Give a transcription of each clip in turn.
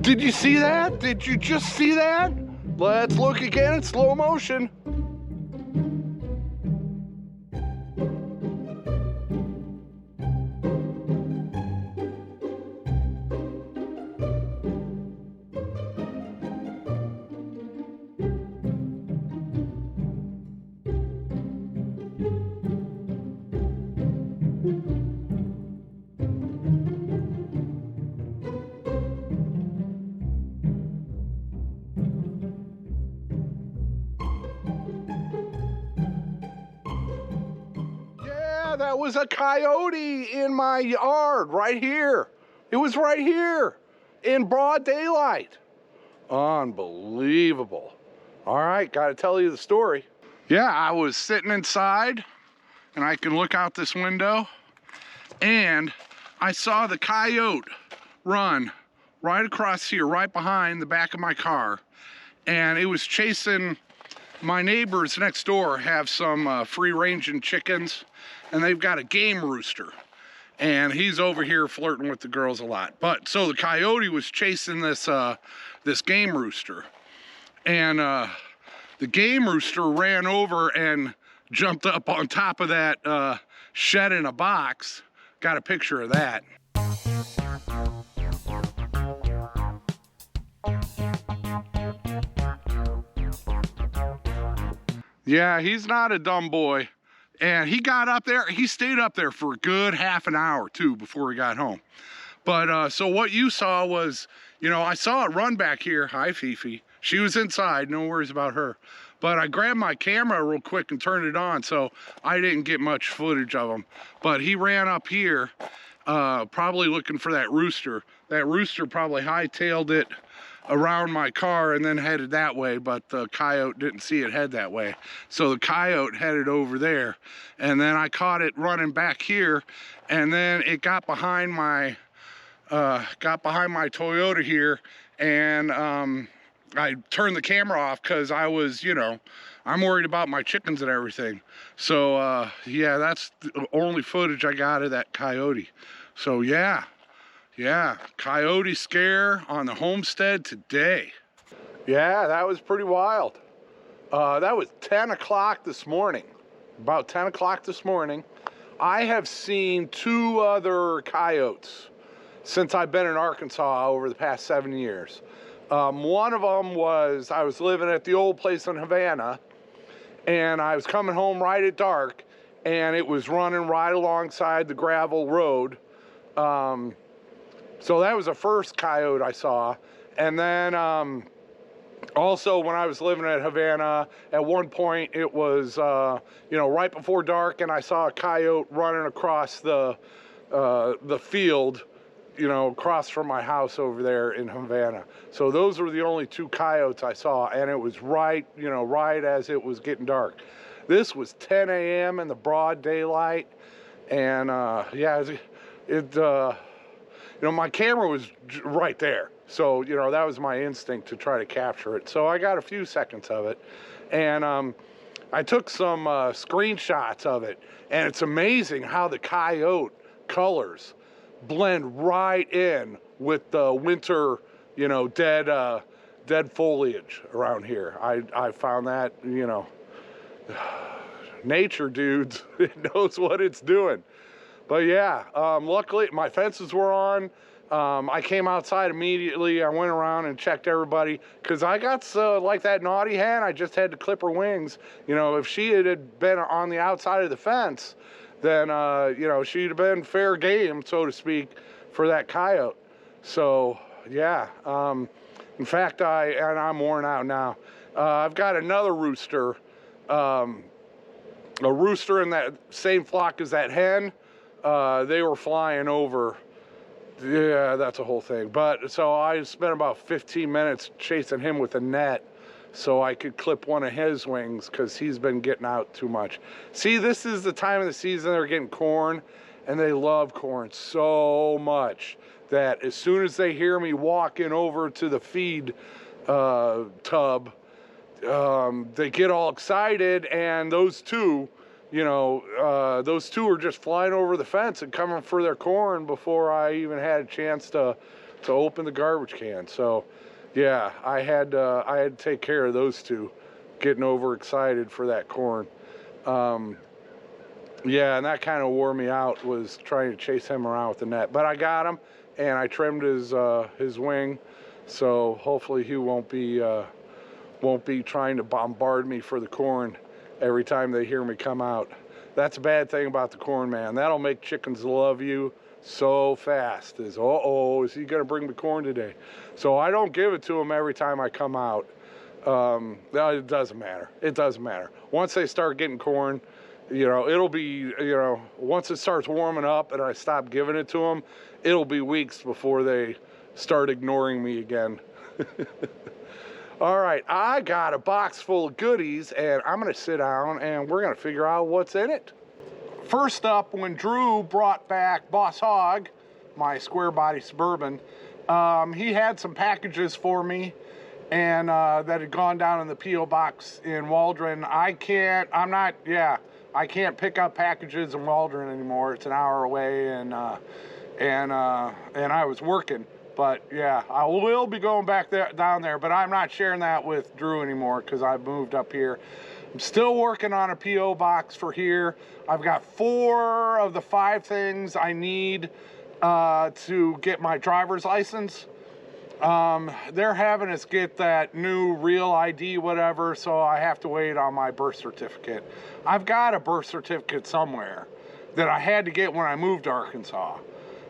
Did you see that? Did you just see that? Let's look again in slow motion. That was a coyote in my yard right here. It was right here in broad daylight. Unbelievable. All right, got to tell you the story. Yeah, I was sitting inside and I can look out this window and I saw the coyote run right across here, right behind the back of my car. And it was chasing my neighbors next door, have some free-ranging chickens, and they've got a game rooster. And he's over here flirting with the girls a lot. But so the coyote was chasing this this game rooster. And the game rooster ran over and jumped up on top of that shed in a box. Got a picture of that. Yeah, he's not a dumb boy. And he got up there, he stayed up there for a good half an hour too before he got home. But so what you saw was, you know, I saw it run back here. Hi, Fifi. She was inside, no worries about her. But I grabbed my camera real quick and turned it on, so I didn't get much footage of him. But he ran up here, probably looking for that rooster. That rooster probably hightailed it around my car and then headed that way, but the coyote didn't see it head that way. So the coyote headed over there, and then I caught it running back here, and then it got behind my Toyota here, and I turned the camera off because I was, you know, I'm worried about my chickens and everything. So yeah, that's the only footage I got of that coyote. So yeah, coyote scare on the Homestead today. Yeah, that was pretty wild. That was 10 o'clock this morning. About 10 o'clock this morning. I have seen 2 other coyotes since I've been in Arkansas over the past 7 years. One of them was, I was living at the old place in Havana, and I was coming home right at dark, and it was running right alongside the gravel road. So that was the first coyote I saw. And then also when I was living at Havana, at one point it was, you know, right before dark, and I saw a coyote running across the field, you know, across from my house over there in Havana. So those were the only 2 coyotes I saw, and it was right, you know, right as it was getting dark. This was 10 a.m. in the broad daylight, and yeah, you know, my camera was right there. So, you know, that was my instinct to try to capture it. So I got a few seconds of it. And I took some screenshots of it. And it's amazing how the coyote colors blend right in with the winter, you know, dead foliage around here. I found that, you know, nature, dudes, it knows what it's doing. But yeah, luckily my fences were on. I came outside immediately. I went around and checked everybody because I got like that naughty hen. I just had to clip her wings. You know, if she had been on the outside of the fence, then you know, she'd have been fair game, so to speak, for that coyote. So yeah, in fact, I'm worn out now. I've got another rooster, a rooster in that same flock as that hen. They were flying over. Yeah, that's a whole thing. But so I spent about 15 minutes chasing him with a net so I could clip one of his wings because he's been getting out too much. See, this is the time of the season they're getting corn, and they love corn so much that as soon as they hear me walking over to the feed tub, they get all excited, and those 2, you know, those 2 are just flying over the fence and coming for their corn before I even had a chance to to open the garbage can. So yeah, I had to take care of those two, getting overexcited for that corn. Yeah, and that kind of wore me out, was trying to chase him around with the net. But I got him, and I trimmed his wing, so hopefully he won't be trying to bombard me for the corn every time they hear me come out. That's a bad thing about the corn, man. That'll make chickens love you so fast. Is, uh-oh, is he gonna bring me corn today? So I don't give it to them every time I come out. No, it doesn't matter. It doesn't matter. Once they start getting corn, you know, it'll be, you know, once it starts warming up and I stop giving it to them, it'll be weeks before they start ignoring me again. All right, I got a box full of goodies, and I'm gonna sit down and we're gonna figure out what's in it. First up, when Drew brought back Boss Hog, my square body Suburban, he had some packages for me, and that had gone down in the P.O. box in Waldron. I can't pick up packages in Waldron anymore. It's an hour away, and I was working. But yeah, I will be going back down there, but I'm not sharing that with Drew anymore because I've moved up here. I'm still working on a P.O. box for here. I've got 4 of the 5 things I need to get my driver's license. They're having us get that new real ID, whatever, so I have to wait on my birth certificate. I've got a birth certificate somewhere that I had to get when I moved to Arkansas.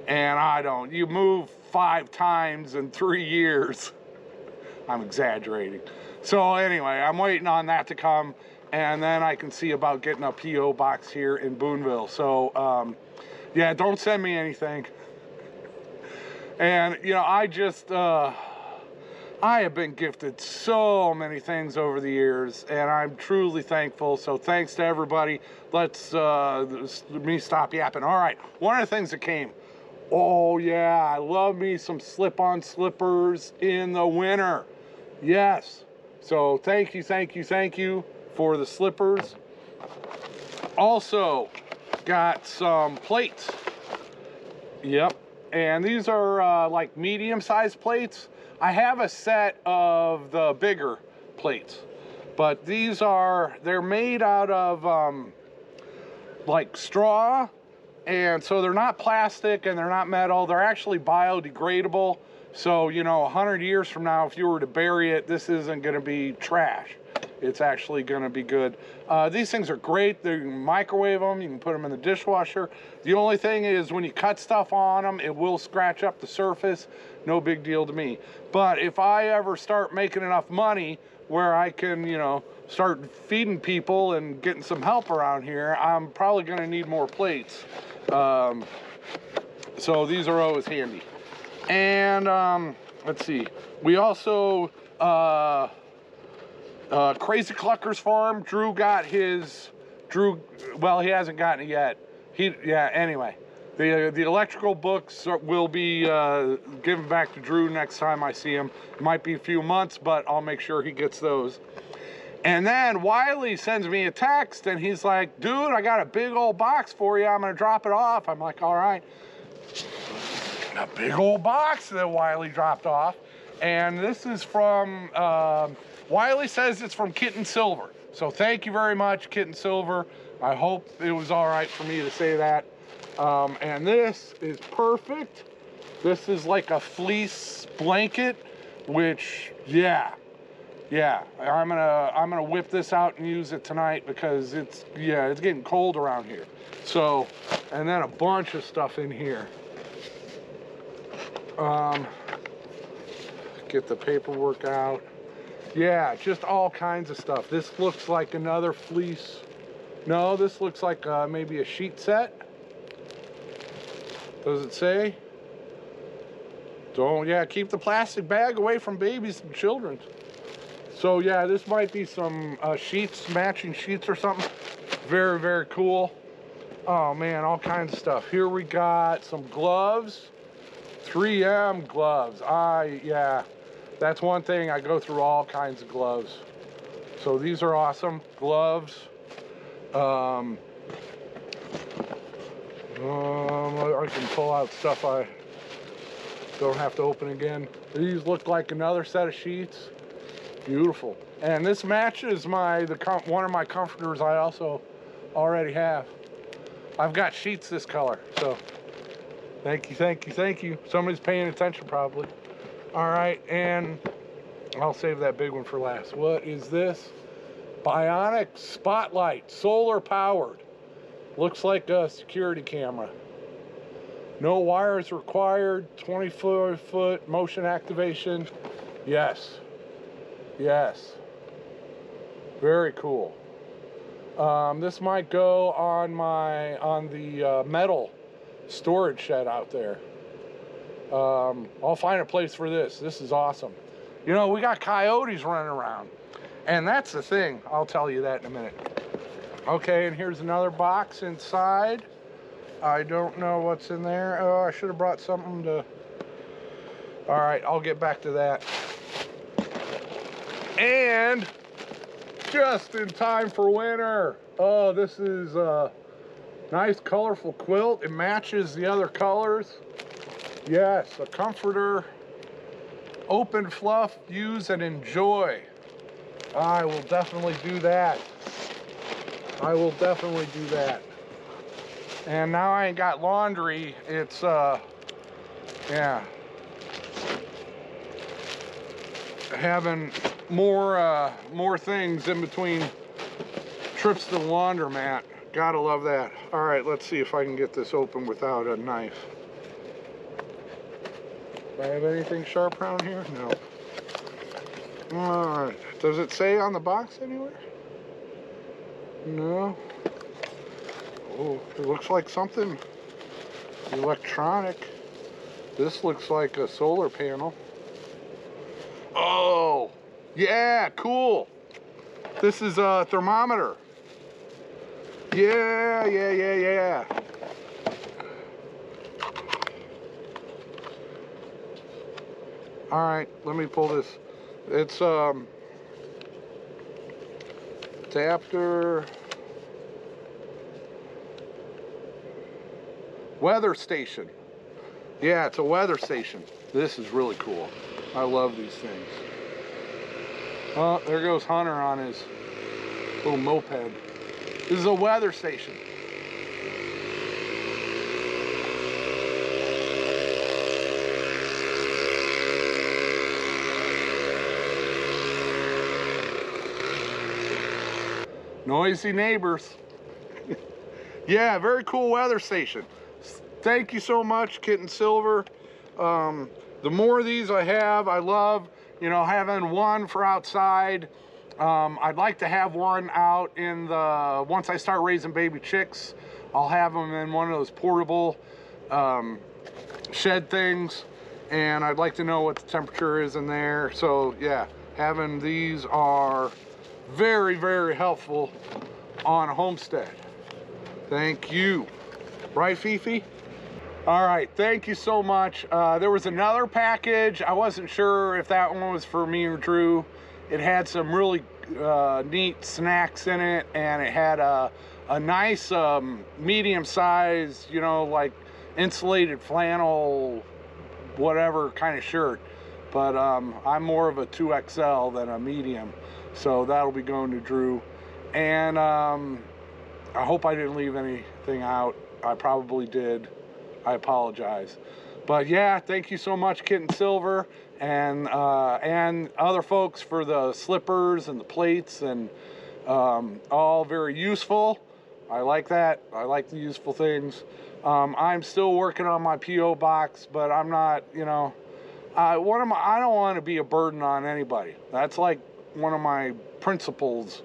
And you move 5 times in 3 years. I'm exaggerating. So anyway, I'm waiting on that to come, and then I can see about getting a P.O. box here in Boonville. So yeah, don't send me anything. And you know, I have been gifted so many things over the years, and I'm truly thankful. So thanks to everybody. Let me stop yapping. All right, one of the things that came. Oh yeah, I love me some slip-on slippers in the winter. Yes. So thank you for the slippers. Also got some plates. Yep. And these are like medium-sized plates. I have a set of the bigger plates, but they're made out of like straw. And so they're not plastic and they're not metal. They're actually biodegradable. So, you know, 100 years from now, if you were to bury it, this isn't going to be trash. It's actually going to be good. These things are great. You can microwave them. You can put them in the dishwasher. The only thing is when you cut stuff on them, it will scratch up the surface. No big deal to me. But if I ever start making enough money where I can, you know, start feeding people and getting some help around here, I'm probably going to need more plates. So these are always handy. And let's see, we also Crazy Clucker's Farm. Drew, well, he hasn't gotten it yet. Anyway, the electrical books will be given back to Drew next time I see him. It might be a few months, but I'll make sure he gets those. And then Wiley sends me a text, and he's like, dude, I got a big old box for you. I'm going to drop it off. I'm like, all right. A big old box that Wiley dropped off. And this is from, Wiley says it's from Kitten Silver. So thank you very much, Kitten Silver. I hope it was all right for me to say that. And this is perfect. This is like a fleece blanket, which, yeah, I'm gonna whip this out and use it tonight because it's getting cold around here. So, and then a bunch of stuff in here. Get the paperwork out. Yeah, just all kinds of stuff. This looks like another fleece. No, this looks like maybe a sheet set. Does it say? Keep the plastic bag away from babies and children. So yeah, this might be some sheets, matching sheets or something. Very, very cool. Oh man, all kinds of stuff. Here we got some gloves, 3M gloves. That's one thing, I go through all kinds of gloves. So these are awesome gloves. I can pull out stuff Don't have to open again. These look like another set of sheets. Beautiful. And this matches one of my comforters I also already have. I've got sheets this color, so thank you, thank you, thank you. Somebody's paying attention probably. All right, and I'll save that big one for last. What is this? Bionic spotlight, solar powered. Looks like a security camera. No wires required, 24-foot motion activation. Yes, yes, very cool. This might go on the metal storage shed out there. I'll find a place for this. This is awesome. You know, we got coyotes running around, and that's the thing. I'll tell you that in a minute. Okay, and here's another box inside. I don't know what's in there. Oh, I should have brought something to... All right, I'll get back to that. And just in time for winter. Oh, this is a nice colorful quilt. It matches the other colors. Yes, a comforter. Open fluff, use and enjoy. I will definitely do that. I will definitely do that. And now I ain't got laundry. It's, yeah. Having more things in between trips to the laundromat. Gotta love that. All right, let's see if I can get this open without a knife. Do I have anything sharp around here? No. All right. Does it say on the box anywhere? No. Oh, it looks like something electronic. This looks like a solar panel. Oh, yeah, cool. This is a thermometer. Yeah. All right, let me pull this. It's adapter. Weather station. Yeah, it's a weather station. This is really cool. I love these things. Oh, there goes Hunter on his little moped. This is a weather station. Noisy neighbors. Yeah, very cool weather station. Thank you so much, Kitten Silver. The more of these I have, I love, you know, having one for outside. I'd like to have one out in the, once I start raising baby chicks, I'll have them in one of those portable shed things. And I'd like to know what the temperature is in there. So yeah, having these are very, very helpful on a homestead. Thank you. Right, Fifi? All right, thank you so much. There was another package. I wasn't sure if that one was for me or Drew. It had some really neat snacks in it, and it had a nice medium size, you know, like insulated flannel, whatever kind of shirt. But I'm more of a 2XL than a medium, so that'll be going to Drew. And I hope I didn't leave anything out. I probably did. I apologize. But yeah, thank you so much, Kitten Silver, and other folks for the slippers and the plates, and all very useful. I like that. I like the useful things. I'm still working on my P.O. box, but I'm not, you know, I don't want to be a burden on anybody. That's like one of my principles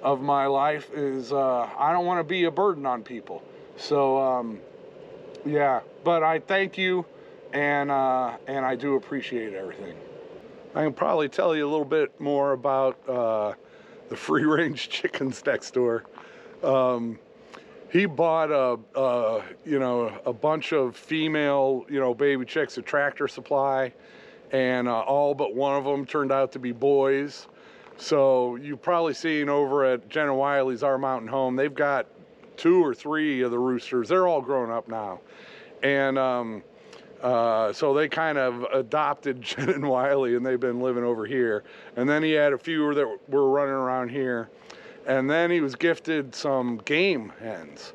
of my life is I don't want to be a burden on people. So yeah, but I thank you, and I do appreciate everything. I can probably tell you a little bit more about the free-range chickens next door. He bought a bunch of female, baby chicks at Tractor Supply, and all but one of them turned out to be boys. So you've probably seen over at Jenna Wiley's Our Mountain Home, they've got 2 or 3 of the roosters. They're all grown up now. And So they kind of adopted Jen and Wiley, and they've been living over here. And then he had a few that were running around here. And then he was gifted some game hens,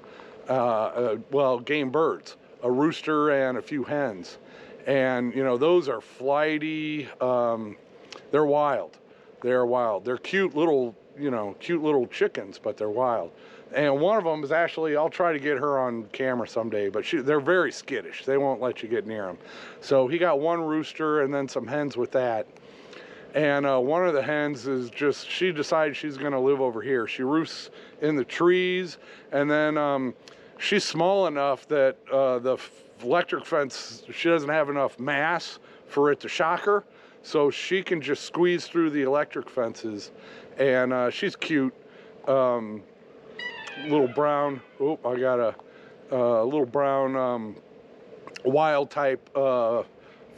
well, game birds, a rooster and a few hens. And, you know, those are flighty. They're wild. They're wild. They're cute little, you know, cute little chickens, but they're wild. And one of them is actually, I'll try to get her on camera someday, but they're very skittish. They won't let you get near them. So he got one rooster and then some hens with that. And one of the hens is just, she decided she's going to live over here. She roosts in the trees, and then she's small enough that the electric fence, she doesn't have enough mass for it to shock her. So she can just squeeze through the electric fences, and she's cute. Little brown, oh, I got a little brown wild type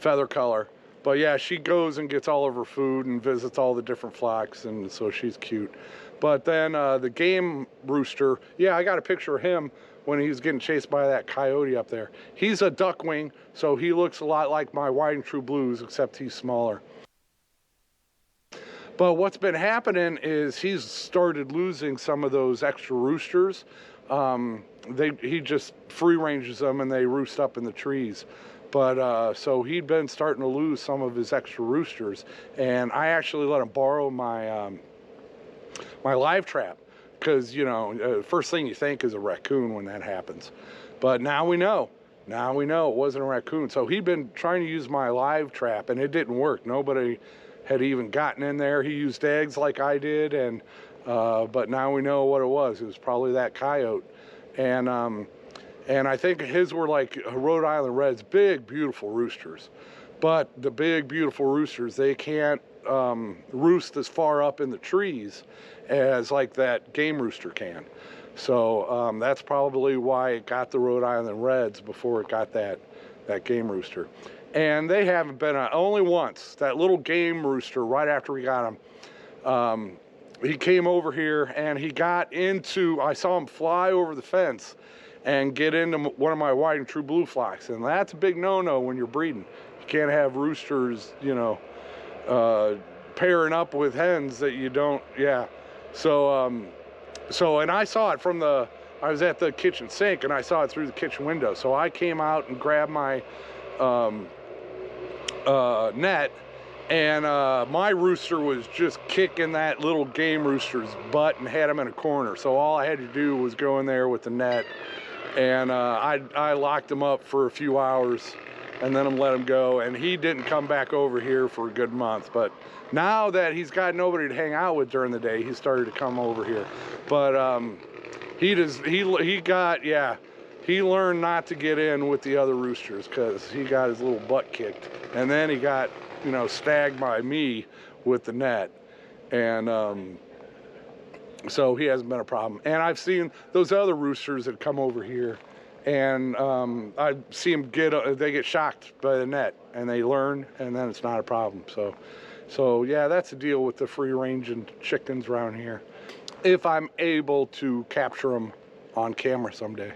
feather color. But yeah, she goes and gets all of her food and visits all the different flocks, and so she's cute. But then the game rooster, yeah, I got a picture of him when he was getting chased by that coyote up there. He's a duckwing, so he looks a lot like my white and true blues, except he's smaller. But what's been happening is he's started losing some of those extra roosters. He just free ranges them and they roost up in the trees. But so he'd been starting to lose some of his extra roosters, and I actually let him borrow my my live trap, because, you know, first thing you think is a raccoon when that happens. But now we know. Now we know it wasn't a raccoon. So he'd been trying to use my live trap, and it didn't work. Nobody had even gotten in there. He used eggs like I did, and but now we know what it was. It was probably that coyote. And I think his were like Rhode Island Reds, big, beautiful roosters. But the big, beautiful roosters, they can't roost as far up in the trees as like that game rooster can. So that's probably why it got the Rhode Island Reds before it got that game rooster. And they haven't been, only once, that little game rooster, right after we got him, he came over here and he got into, I saw him fly over the fence and get into one of my white and true blue flocks. And that's a big no-no when you're breeding. You can't have roosters, you know, pairing up with hens that you don't, yeah. So, and I saw it from I was at the kitchen sink and I saw it through the kitchen window. So I came out and grabbed my net, and my rooster was just kicking that little game rooster's butt and had him in a corner. So all I had to do was go in there with the net, and I locked him up for a few hours and then let him go, and he didn't come back over here for a good month. But now that he's got nobody to hang out with during the day, he started to come over here. But he learned not to get in with the other roosters because he got his little butt kicked, and then he got, you know, snagged by me with the net. And so he hasn't been a problem. And I've seen those other roosters that come over here, and I see them they get shocked by the net, and they learn, and then it's not a problem. So yeah, that's the deal with the free range and chickens around here. If I'm able to capture them on camera someday.